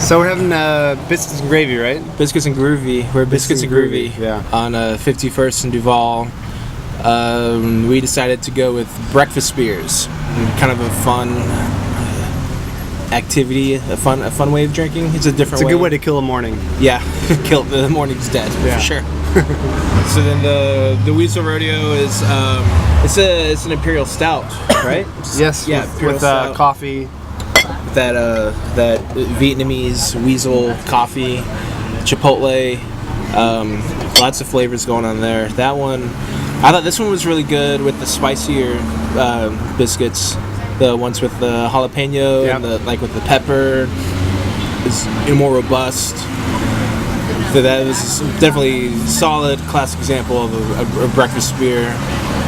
So we're having biscuits and gravy, right? Biscuits and Groovy. We're Biscuits and Groovy. Yeah. On 51st and Duval. We decided to go with breakfast beers. Kind of a fun activity, a fun way of drinking. It's a different way. It's a good way to kill a morning. Yeah, kill the morning's dead, for sure. So then the Weasel Rodeo is it's an imperial stout, right? Yes. Yeah, with coffee. That Vietnamese weasel coffee, chipotle, lots of flavors going on there. That one, I thought this one was really good with the spicier biscuits. The ones with the jalapeno and with the pepper is more robust. So that was definitely solid, classic example of a breakfast beer.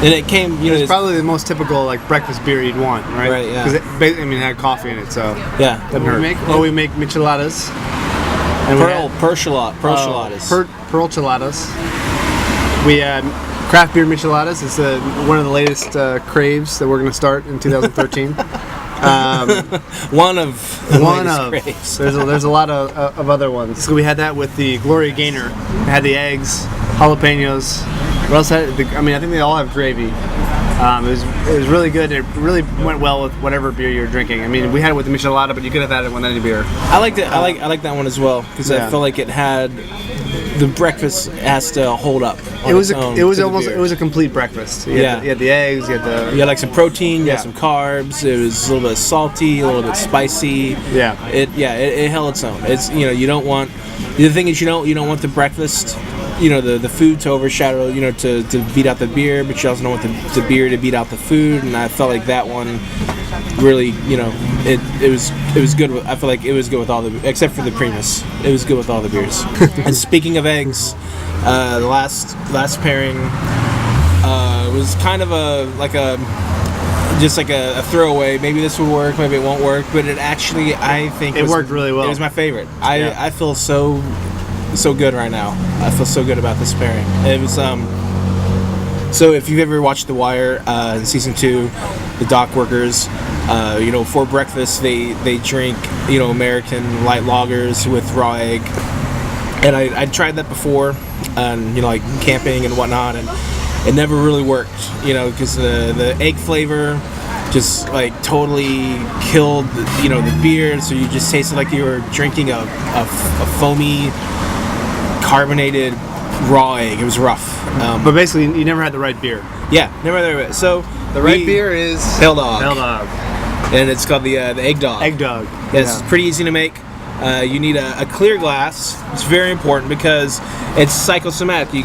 And it came, it's probably the most typical breakfast beer you'd want, right? Right, yeah. Because it had coffee in it, so yeah. We make micheladas. And Pearl-cheladas. Pearl-cheladas. We craft beer micheladas. It's one of the latest craves that we're going to start in 2013. One of craves. There's a lot of other ones. So we had that with the Gloria Gaynor. It had the eggs, jalapenos. What else had it? I think they all have gravy. It was really good. It really went well with whatever beer you're drinking. We had it with the michelada, but you could have had it with any beer. I liked it. I like that one as well because I feel like it had the breakfast has to hold up. It was a complete breakfast. You had the eggs. You had some protein. You had some carbs. It was a little bit salty, a little bit spicy. It held its own. It's you don't want the thing is you don't want the breakfast. The food to overshadow, to beat out the beer, but you also don't want the beer to beat out the food. And I felt like that one really, it was good. I feel like it was good with all except for the Primus. It was good with all the beers. And speaking of eggs, the last pairing was kind of a throwaway. Maybe this would work, maybe it won't work, but it actually, I think it worked really well. It was my favorite. I feel so good right now. I feel so good about this pairing. It was so if you've ever watched The Wire in season 2, the dock workers, for breakfast they drink American light lagers with raw egg, and I tried that before, and camping and whatnot, and it never really worked, because the egg flavor just totally killed the beer, so you just tasted like you were drinking a foamy carbonated raw egg. It was rough. But basically, you never had the right beer. Yeah, never had the right beer. So the right beer is Pale Dog. Pale Dog. And it's called the Egg Dog. Egg Dog. It's pretty easy to make. You need a clear glass. It's very important because it's psychosomatic. You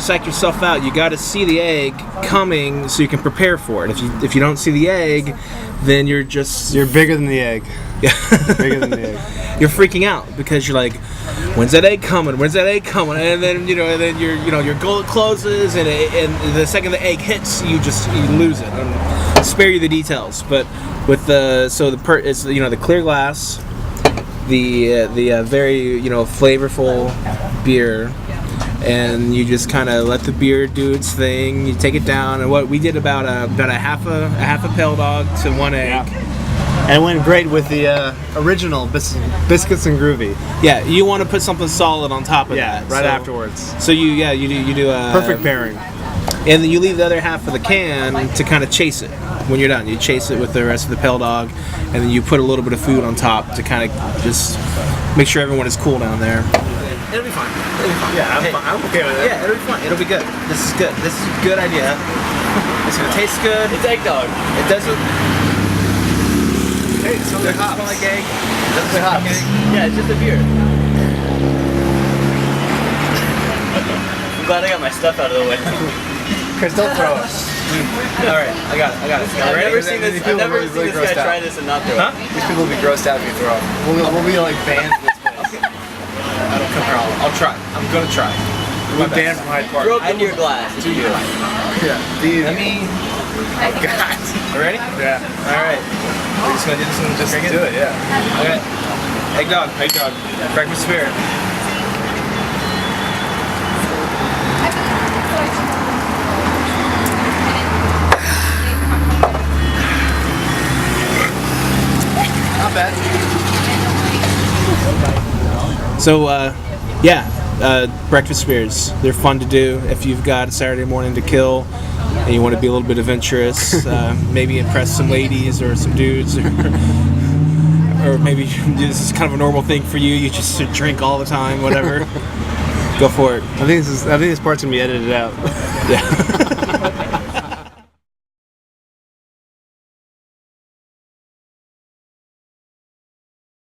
psych yourself out. You gotta see the egg coming so you can prepare for it. If you don't see the egg, then you're bigger than the egg. Yeah. Bigger than the egg. You're freaking out because you're like, when's that egg coming? When's that egg coming? And then your goal closes, and the second the egg hits, you lose it. I'll spare you the details, but with it's the clear glass, the very flavorful beer, and you just kind of let the beer do its thing. You take it down, and what we did about a half a Pale Dog to one egg. Yeah. And it went great with the original Biscuits and Groovy. Yeah, you want to put something solid on top of that. Right afterwards. So you do a perfect pairing. And then you leave the other half of the can to kind of chase it. When you're done, you chase it with the rest of the Pale Dog, and then you put a little bit of food on top to kind of just make sure everyone is cool down there. It'll be fine. Yeah, I'm okay with it. Yeah, it'll be fine. It'll be good. This is good. This is a good idea. It's gonna taste good. It's Egg Dog. It doesn't. Hey, it smells like hops. Smell like egg. It doesn't smell like hops. Yeah, it's just a beer. I'm glad I got my stuff out of the way. Chris, don't throw it. All right, I got it. I've never seen this guy try this and not throw it. These people will be grossed out if you throw it. We'll be banned from this place. I don't come here. I'll try. I'm gonna try. We'll be banned from Hyde Park. Throw it into your glass. To you. Yeah. Let me. Oh God. You ready? Yeah. All right. We're just gonna do this and just do it. Yeah. Okay. Egg Dog. Breakfast spirit. Not bad. So, breakfast beers. They're fun to do if you've got a Saturday morning to kill and you want to be a little bit adventurous. Maybe impress some ladies or some dudes, or maybe this is kind of a normal thing for you. You just drink all the time, whatever. Go for it. I think this part's gonna be edited out. Yeah.